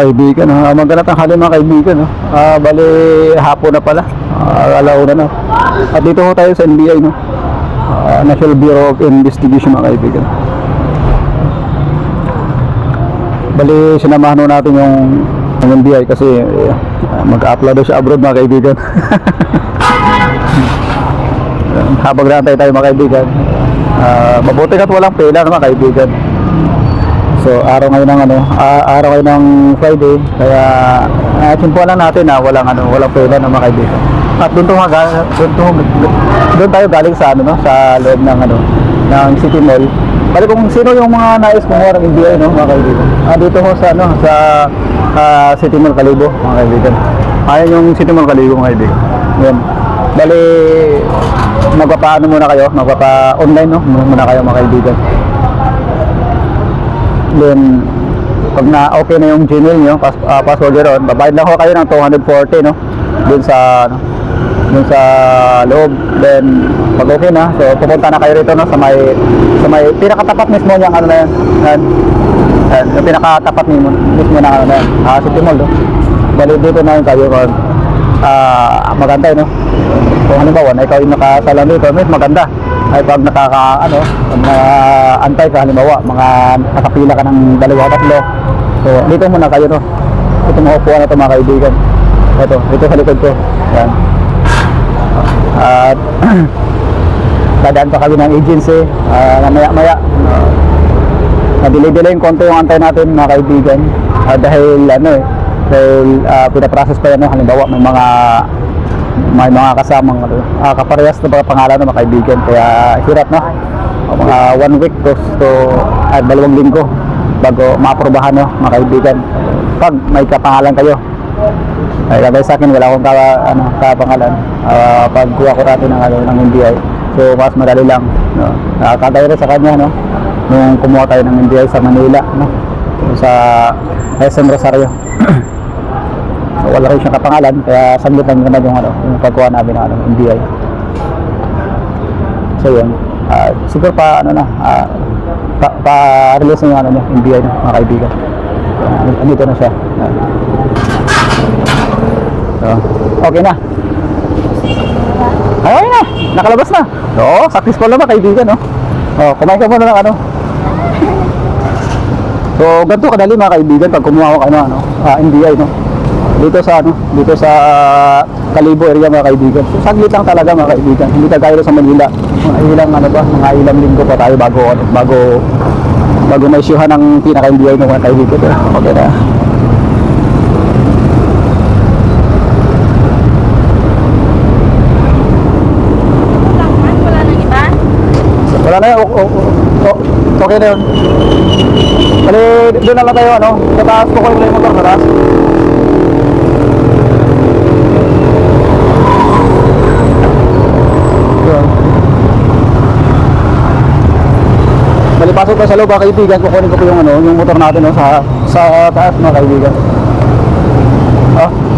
kaibigan. Magandang tanghali mga kaibigan. Bali hapon na pala. Alauna na. At dito ho tayo sa NBI, no? National Bureau of Investigation mga kaibigan. Bali sinamahan ho natin yung NBI kasi mag-upload siya abroad mga kaibigan. Habang naantay tayo mga kaibigan, mabuti ka't walang pila mga kaibigan. So araw ngayon ng araw ngayon ng Friday, kaya simpulan lang natin na walang pila ng mga kaibigan. At doon tayo galing sa sa loob ng ng City Mall. Bali kung sino yung mga nais kumuha ng NBI, no mga kaibigan. Dito ho sa sa City Mall Kalibo mga kaibigan. Ayan yung City Mall Kalibo mga kaibigan. Yan. Bali magpapaano muna kayo, magpapa-online muna kayo mga kaibigan. Then pag na okay na yung Gmail nyo, password nyo ron, babayad lang ho kayo ng 240 dun sa loob. Then pag okay na, so pupunta na kayo rito sa may pinakatapat mismo niyang na yan. Yung pinakatapat mismo na yan, City Mall, bali dito na yun kayo maganda kung halimbawa na ikaw yung nakasalam dito, maganda ay pag antay ka, halimbawa mga nakapila ka ng 2-3, so dito muna kayo ito mga upuan na ito mga kaibigan, ito sa likod ko yan. At dadaan pa kami ng agency na maya na-delay yung konti yung antay natin mga kaibigan, dahil pinaprocess pa yan halimbawa may mga kasamang kaparehas na pangalan ng mga kaibigan, kaya hirap mga 1 week to 2 linggo bago maaprobahan mga kaibigan pag may kapangalan kayo. Ay kagaya sa akin wala akong kapangalan, pag kuha ko natin ng NBI, so mas madali lang nakakatayo rin sa kanya nung kumuha tayo ng NBI sa Manila sa SM Rosario. So, wala rin siyang kapangalan, kaya saglit lang naman yung pagkuha namin ng NBI. So yun, siguro pa-release na yung NBI mga kaibigan. Andito na siya. So, okay na. Okay na, nakalabas na. Oo, successful na mga kaibigan. Kumain ka muna ng So ganito kadali mga kaibigan pag kumuha ko NBI dito sa Kalibo area mga kaibigan. So saglit lang talaga mga kaibigan, hindi tayo sa Manila. Mga ilang linggo pa tayo bago may isyuhan ng pinaka-NBI ng mga kaibigan. Okay na. Wala na yun. Okay na yun. Bali, doon na lang tayo sa taas ko yung motor sa taas. Bali, pasok pa sa loob mga kaibigan, kukunin ko po yung motor natin sa taas mga kaibigan.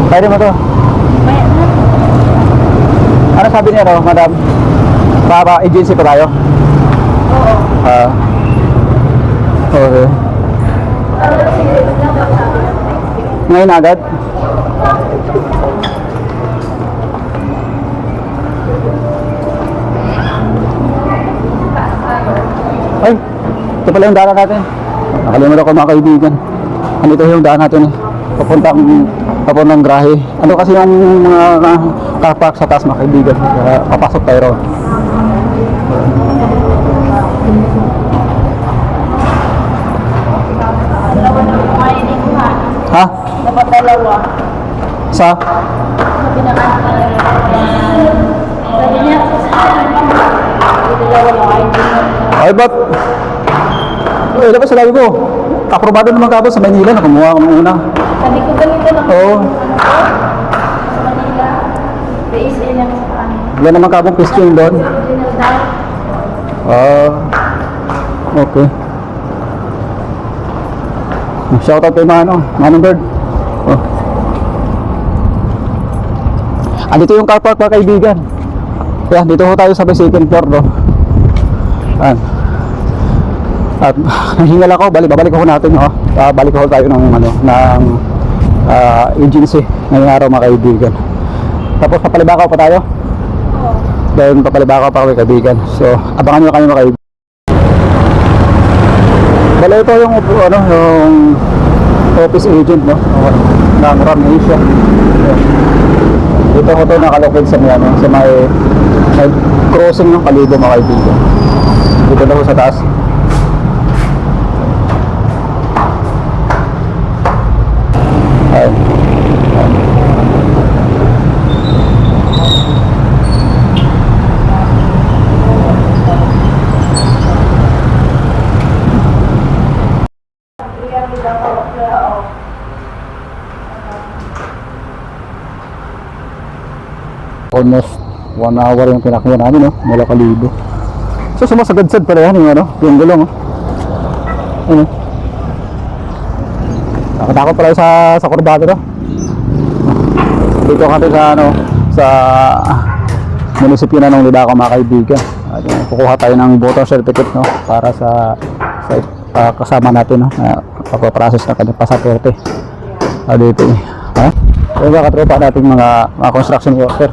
Kaya mo to. Ano sabi niya madam? Agency pa tayo? Oo. Okay. Ngayon agad? Ay, ito pala yung daan natin. Nakalimutan ko mga kaibigan. Andito yung daan natin papuntang Grahe. Ano kasi yung mga car park sa taas mga kaibigan. Papasok tayo ron. Ha? Dapat dalawa. Sa? Sabi niya, dalawa lang ID. Ay, ba't? Dapat sa labi ko. Aprobado naman ka sa Manila na kumuha ko ng una. Sabi ko ganito lang. Oo. Sa Manila. PSA lang sa kanin. Wala naman ka akong pisking doon. Okay. Shoutout kay Manong Bird. Andito yung car park mga kaibigan. Kaya dito ho tayo sa second floor At hingal ako, babalik ako natin balik ako tayo ng agency ngayong araw mga kaibigan. Tapos papalibakaw pa tayo. Oo. Dahil papalibakaw pa kami kaibigan. So abangan nyo kami mga kaibigan. Bala ito yung office agent no ng Ram Asia. Dito ko ito nakalocate sa may crossing ng Kalibo mga kaibigan. Dito na sa taas. Ayan. Almost 1 hour yung pinakya namin no, mula Kalibo. So sumasagad-sad pala yan yung gulong Ano? Nakatakot pala sa kurbado no. Dito kami sa munisipyo na ng Libaco mga kaibigan. At kukuha tayo ng voter certificate no para sa kasama natin no na pagpaprocess na kanyang pasaporte. Dito ha? Yung mga katropa nating mga construction worker.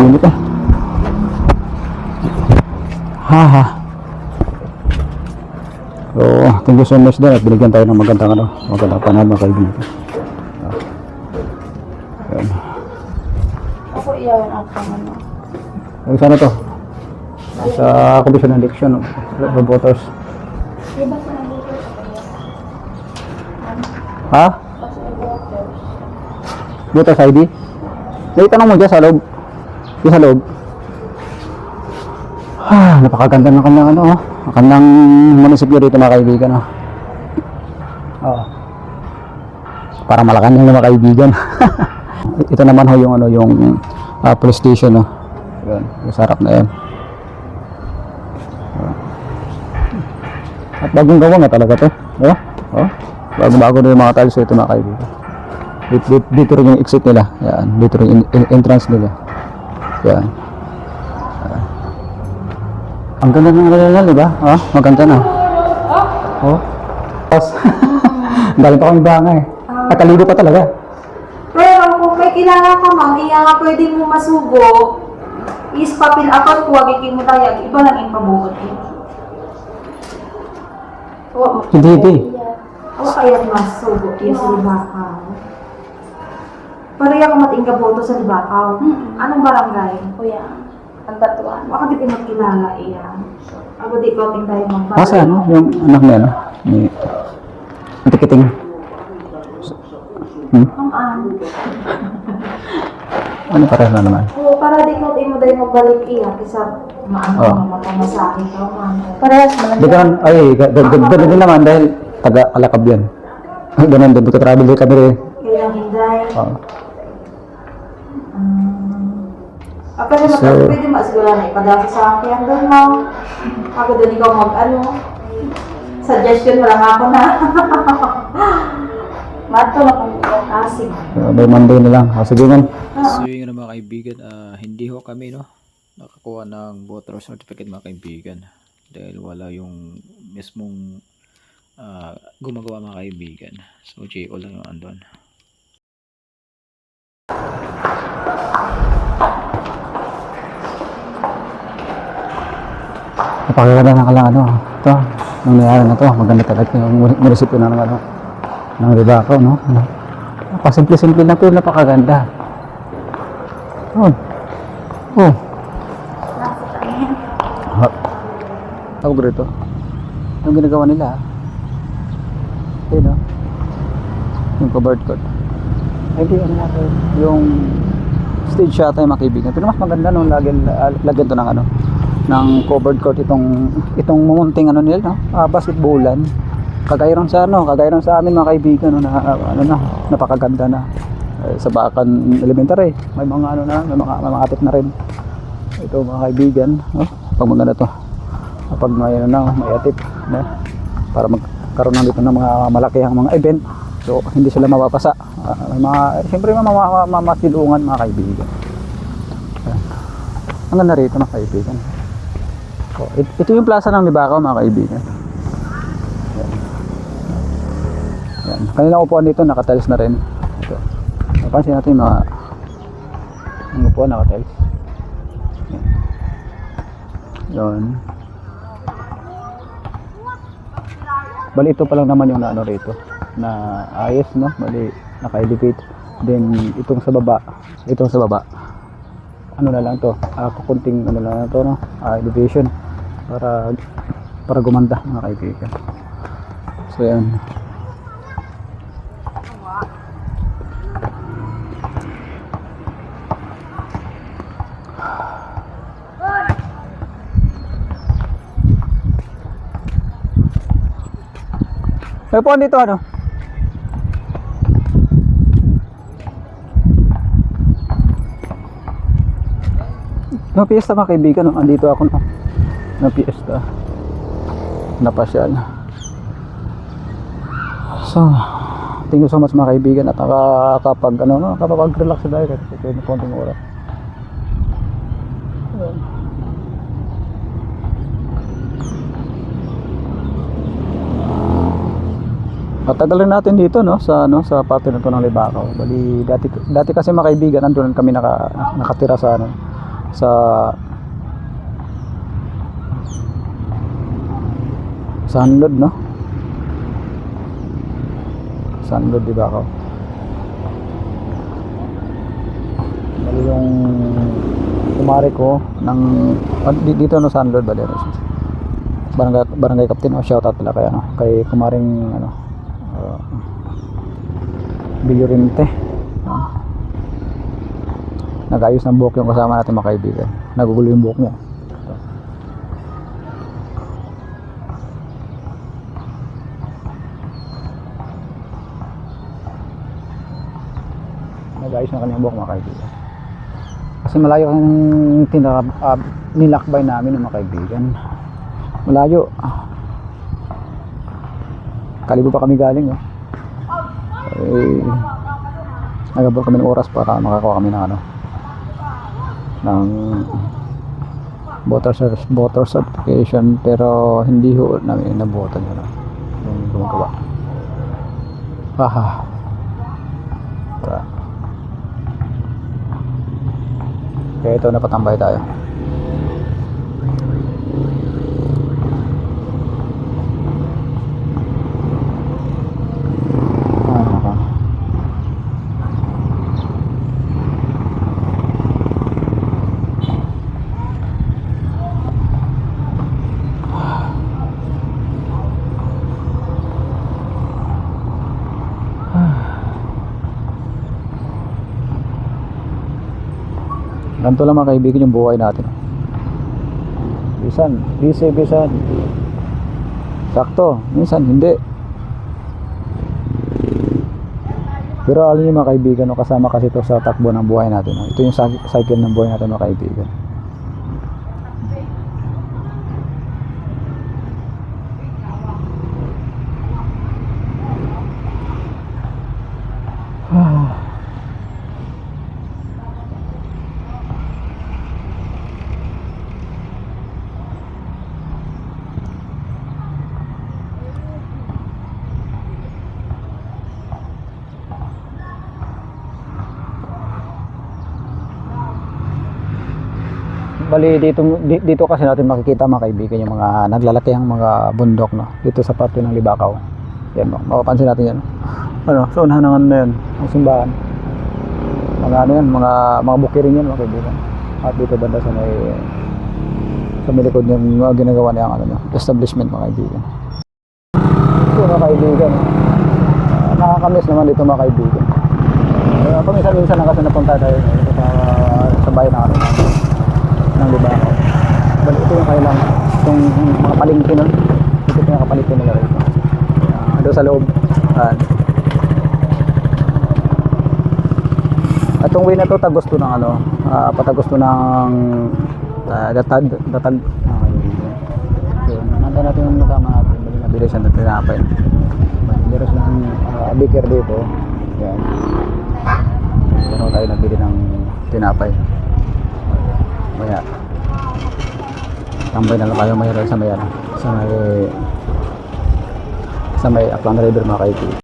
Init haha. So thank you so much din at binigyan tayo ng magandang panahon mga kaibigan. Ayan. Ako iyawan ako ano. Sana to sa commission ng election ng voters. Di ba sa nandito? Ha? Voters ID? Naitanong mo dyan sa loob. Yung sa loob. Napakaganda ng kanyang kanyang munisipyo dito mga kaibigan para Malacanang na mga kaibigan. Ito naman yung police station Yan, yung sarap na yan. At bagong gawa nga talaga to. Bago-bago na yung mga tiles ito mga kaibigan. Dito rin yung exit nila. Yan, dito rin yung entrance nila. Yan. Ang ganda ng lalala, di ba? Maganda na. Tapos, dahil pa kami bangay. Nakalibo pa talaga. Pero kung may kilala ka ma'am, iya nga pwede mo masugo, is papil account ko, wagiging mo tayo, iba lang yung pabuot. Hindi. O kaya masugo, iya sa Libakaw. Pareha ka matingga boto sa Libakaw. Anong barangay? Kuya, ang batuan. Baka di pinagkilala iya. Ako di ko ting tayo magbago. Kasi yung anak niya, ni Antikiting. Ano pareho na naman? Oo, para di ko ting mo tayo magbalik iya. Kisa matamasakin ka man. Parehas naman. Ganun din naman dahil taga-Alakab yan. Ganun din, travel din kami rin. Kailang hinday. Pwede masigura na ipadasa sa akin doon ma'am. Ako doon ikaw suggestion mo lang ako na. Mato na kung Asig. By Monday na lang. Sige man. So yun nga mga kaibigan, hindi ho kami nakakuha ng voter certificate mga kaibigan dahil wala yung mismong gumagawa mga kaibigan. So JO lang yung andon. Napakaganda ng kalang ito, nung nangyari na to, maganda talaga yung munisipyo na ng Libaco, no? Pasimple-simple na pero napakaganda. Ako rito. Yung ginagawa nila, yung covered court. Hindi, yung stage yata yung mga kaibigan. Pero mas maganda nung lagyan to ng covered court itong mumunting nila basketballan. Kagaya sa amin mga kaibigan napakaganda na. Sa Bacan Elementary may mga may mga atip na rin. Ito mga kaibigan, pag maganda to. Kapag may atip para magkaroon ng dito ng mga malakihang mga event. So hindi sila mapapasa. Siyempre mamasilungan mga kaibigan. Ang ganda rito mga kaibigan. Ito yung plaza ng Libaco mga kaibigan. Yan. Kanilang upuan dito nakatiles na rin. Ito. Napansin natin yung mga upuan nakatiles. Yan. Bali ito pa lang naman yung ano rito na ayos, no? Bali naka-elevate. Then itong sa baba ano na lang to, kukunting ano lang to, no? Elevation para gumanda mga kaibigan. So yan. May po dito ano? No piyesta mga kaibigan, no? Andito ako na piyesta. Napasyal. So, thank you so much mga kaibigan at nakakapag ano, no, kapag-relax tayo kahit konting oras. Matagal rin natin dito, no, sa parte na to ng Libakaw. Bali dati kasi mga kaibigan nandoon kami nakatira sa ano, sa Sanlod, no? Sanlod, Libakaw. Bali yung kumare ko ng dito no, Sanlod, bali barangay captain, o shout out pala kay ano, kay kumaring ano, Bilyurinte. Nag-ayos ng buhok yung kasama natin mga kaibigan. Nagugulo yung buhok niya. Nag-ayos na kanyang buhok mga kaibigan. Kasi malayo ang nilakbay namin mga kaibigan. Malayo. Kalibo pa kami galing, oh. Nagabot kami ng oras para makakuha kami ng ano, ng voter certification, pero hindi ho namin nabutan yun, yung gumagawa. Kaya ito, napatambay tayo. Ganito lang mga kaibigan yung buhay natin. Bisan, bisan. Sakto, minsan hindi. Pero alam niyo mga kaibigan, no, kasama kasi ito sa takbo ng buhay natin. No? Ito yung cycle ng buhay natin mga kaibigan. Bali dito kasi natin makikita mga kaibigan yung mga naglalakihang mga bundok, no, dito sa parte ng Libakaw. Yan, mapapansin natin yan. Ano, so unahan ng ano na yan, ang simbahan. Mga ano yan, mga bukirin yan mga kaibigan. At dito banda sa may likod yung mga ginagawa niyang ano, establishment mga kaibigan. So mga kaibigan, nakakamiss naman dito mga kaibigan. Paminsan-minsan na kasi napunta tayo dito sa bayan na ano, ng Libakaw. Bali ito yung kailang itong mga palengke nun. Ito yung nakapalengke nila rito. Doon sa loob. At itong way na to tagusto ng ano, patagusto ng datag. So, nanda natin yung nakama natin. Bali nabili siya ng tinapay. Meron silang baker dito. Yan. Meron tayo nabili ng tinapay. Maya tambay na lang tayo mayroon sa may sa may Aklan River mga kaibigan.